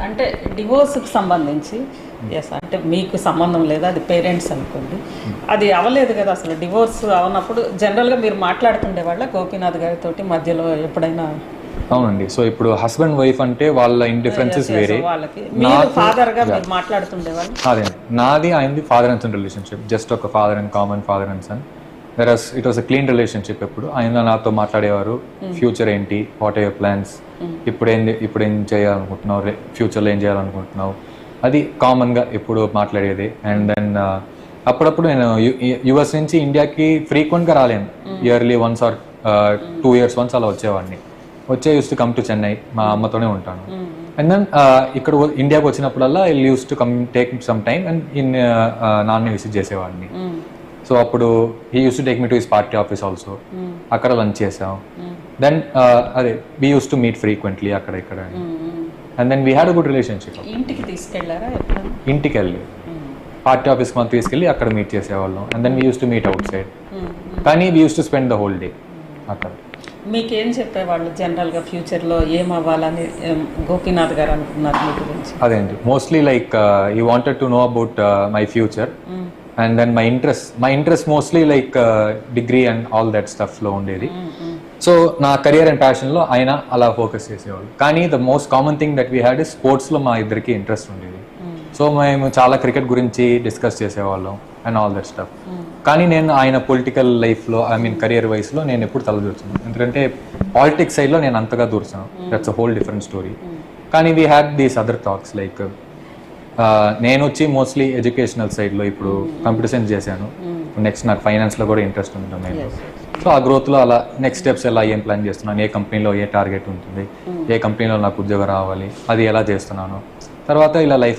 అంటే డివోర్స్కి సంబంధించి ఎస్ అంటే మీకు సంబంధం లేదు, అది పేరెంట్స్ అనుకోండి, అది అవ్వలేదు కదా అసలు. డివోర్స్ అవనప్పుడు జనరల్గా మీరు మాట్లాడుతుండే వాళ్ళ గోపీనాథ్ గారితో మధ్యలో ఎప్పుడైనా? అవునండి. సో ఇప్పుడు హస్బెండ్ వైఫ్ అంటే వాళ్ళ ఇండిఫరెన్సెస్ వేరే. వాళ్ళకి మీరు ఫాదర్గా మీరు మాట్లాడుతుండే వాళ్ళు? అదే నాది ఆయనది father and son relationship, just ఒక father and common father and son. Whereas it was a clean relationship. ఎప్పుడు ఆయన నాతో మాట్లాడేవారు, ఫ్యూచర్ ఏంటి, వాట్ ఆర్ యువర్ ప్లాన్స్, ఇప్పుడు ఏం చేయాలనుకుంటున్నావు, ఫ్యూచర్లో ఏం చేయాలనుకుంటున్నావు, అది కామన్గా ఎప్పుడు మాట్లాడేది. అండ్ దెన్ అప్పుడప్పుడు నేను యుఎస్ నుంచి ఇండియాకి ఫ్రీక్వెంట్గా రాలేను, yearly once or 2 years once అలా వచ్చేవాడిని. Used to come to Chennai, మా అమ్మతోనే ఉంటాను. అండ్ దెన్ ఇక్కడ ఇండియాకి వచ్చినప్పుడల్లా I used to come take some time and నాన్ని విజిట్ చేసేవాడిని. సో అప్పుడు he used to take me to his party office also, అక్కడ లంచ్ చేసాం. దెన్ అదే we use to meet frequently అక్కడ ఇక్కడ. And then we had a good relationship. ఇంటికి తీసుకెళ్లారా? ఇంటికి వెళ్ళి పార్టీ ఆఫీస్కి మనం తీసుకెళ్ళి అక్కడ మీట్ చేసేవాళ్ళం. And then we use to meet outside, కానీ we use to spend the whole day అక్కడ. మీకేం చెప్పేవాళ్ళు జనరల్గా ఫ్యూచర్లో ఏం అవ్వాలని గోపీనాథ్ గారు అనుకున్నారు మీ గురించి? అదేంటి mostly like he wanted to know about my future. And then my interest mostly like degree and all that స్టఫ్లో ఉండేది. సో నా కెరియర్ అండ్ ప్యాషన్లో ఆయన అలా ఫోకస్ చేసేవాళ్ళు. కానీ the most common thing that we had is స్పోర్ట్స్లో మా ఇద్దరికి ఇంట్రెస్ట్ ఉండేది. సో మేము చాలా క్రికెట్ గురించి డిస్కస్ చేసేవాళ్ళం అండ్ ఆల్ దట్ స్టఫ్. కానీ నేను ఆయన పొలిటికల్ లైఫ్లో కెరియర్ వైస్లో నేను ఎప్పుడు తలదూర్చాను, ఎందుకంటే పాలిటిక్స్ సైడ్లో నేను అంతగా దూర్చాను. That's a whole different story. కానీ we had these other talks like నేను వచ్చి మోస్ట్లీ ఎడ్యుకేషనల్ సైడ్లో ఇప్పుడు కంప్యూటర్ సైన్స్ చేశాను. నెక్స్ట్ నాకు ఫైనాన్స్లో కూడా ఇంట్రెస్ట్ ఉంటుంది నేను. సో ఆ గ్రోత్లో అలా నెక్స్ట్ స్టెప్స్ ఎలా ఏం ప్లాన్ చేస్తున్నాను, ఏ కంపెనీలో ఏ టార్గెట్ ఉంటుంది, ఏ కంపెనీలో నాకు ఉద్యోగం రావాలి, అది ఎలా చేస్తున్నాను, తర్వాత ఇలా లైఫ్